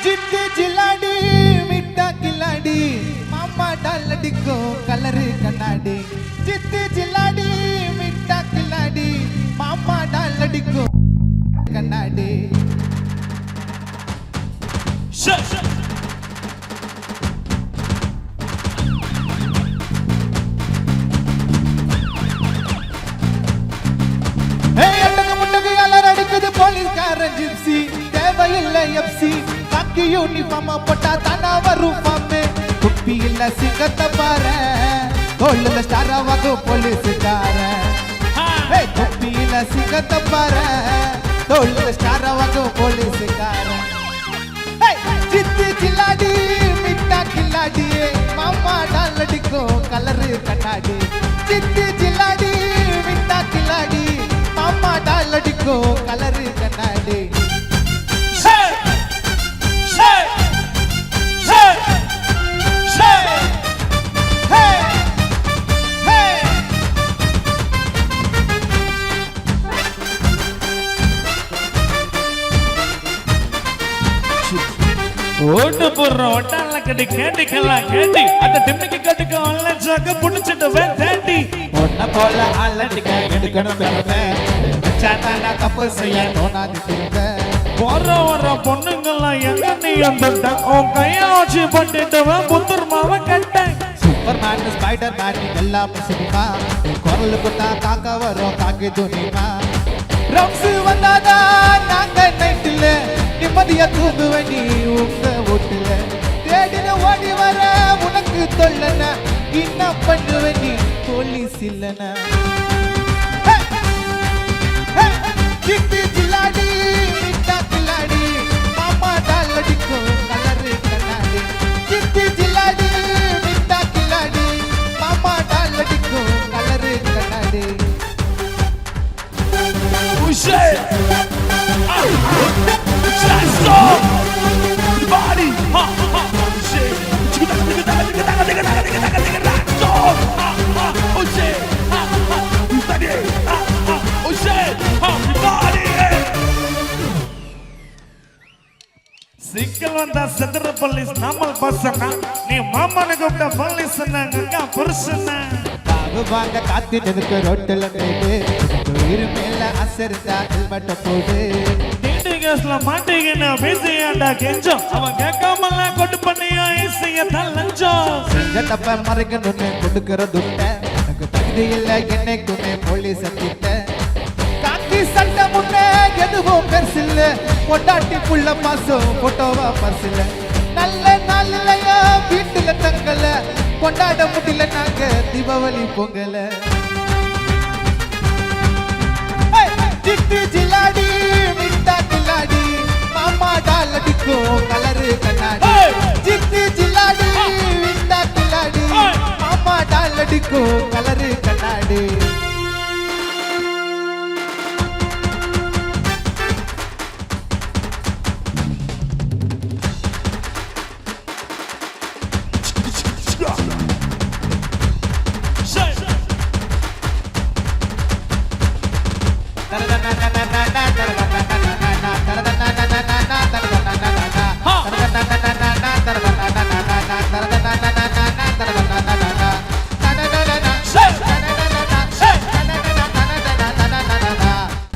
जिद्द जिलाडी मिट्टा किलाडी मामा डालडी को कलर कनाडी जिद्द जिलाडी मिट्टा किलाडी मामा डालडी को कनाडी போலீஸ்காரன் ஜிப்சி தேவையில்லை எப்சி காக்கி யூனிஃபார்ம் போட்டா தானா வரும் பாம்பு குப்பி இல்ல சிங்கத்தை பாரு தோல்ல ஸ்டாரா வாங்க போலீஸ்காரன் குப்பி இல்ல சிங்கத்தை பாரு தோல்ல ஸ்டாரா வாங்க போலீஸ்காரன் ஜித்து ஜில்லாடி மிட்டா கில்லாடி மாமா டாலடிக்கோ கலரு கண்ணாடி ஜித்து ஜில்லாடி மிட்டா கில்லாடி மாமா டாலடிக்கோ கலரு கண்ணாடி ஓட்டு போடுற ஒட்டால கட்டி கேட்டிக்கலாம் கேட்டி அந்த டிம்மிக்கு கட்டுக்கு ஆன்லைன் ஜாக புடிச்சிட்டு வேண்டாண்டி ஒன்ன போல ஆலடிக்க எடுக்கணும் பெருமை வச்சானா தப்பு செய்ய தோணாது திரும்ப வர பொண்ணுங்கெல்லாம் எங்க நீ அந்த உன் கையை வச்சு பண்ணிட்டவன் புத்தர் மாவ கட்டேன் சூப்பர் மேன் ஸ்பைடர் மேன் எல்லாம் சினிமா குரல் கொடுத்தா காக்க வரும் காக்கி துணிமா ரம்ஸ் வந்தாதா நாங்க நைட்டில் நிம்மதியா தூங்குவேன் நீ உங்க வீட்டுல தேடின ஓடி வர உனக்கு தொல்லன என்ன பண்ணுவேன் நீ போலீஸ் இல்லனா கிட்டி ஜில்லாடி மிட்டா கில்லாடி மாமா டாலடிக்கோ கலரு கண்ணாடி கிட்டி ஜில்லாடி மிட்டா கில்லாடி மாமா டாலடிக்கோ கலரு கண்ணாடி உஷே Chasso body ha ha shit oh shit ha ha study ha ha oh shit ha body சிக்கல் வந்தா செதற போலீஸ் நாமல் பசங்க நீ மாமனை கூப்பிட்ட போலீஸ் நாங்க புருஷனா வாங்க காத்தினதுக்கு ரோட்டில் போயிட்டு உயிர் மேல அசருந்தா ஹெல்மெட்ட போடு கேஸ்ல மாட்டீங்கன்னு பேசியாண்டா கெஞ்சம் அவன் கேட்காமல கொட்டு பண்ணியா ஈஸியா தள்ளஞ்சம் செஞ்ச தப்ப மறைக்கணும்னு கொடுக்கிற துட்ட எனக்கு தகுதி இல்லை என்னைக்குமே போலீஸ் கிட்ட காக்கி சட்டை முன்னே எதுவும் பெருசில்ல பொட்டாட்டி புள்ள மாசம் போட்டோவா பர்சில்ல நல்ல நாளையா வீட்டுல தங்கல கொண்டாட முடியல நாங்க தீபாவளி பொங்கல ஜிட்டி ஜில்லாடி மிட்டா கில்லாடி மாமா டாலடிக்கோ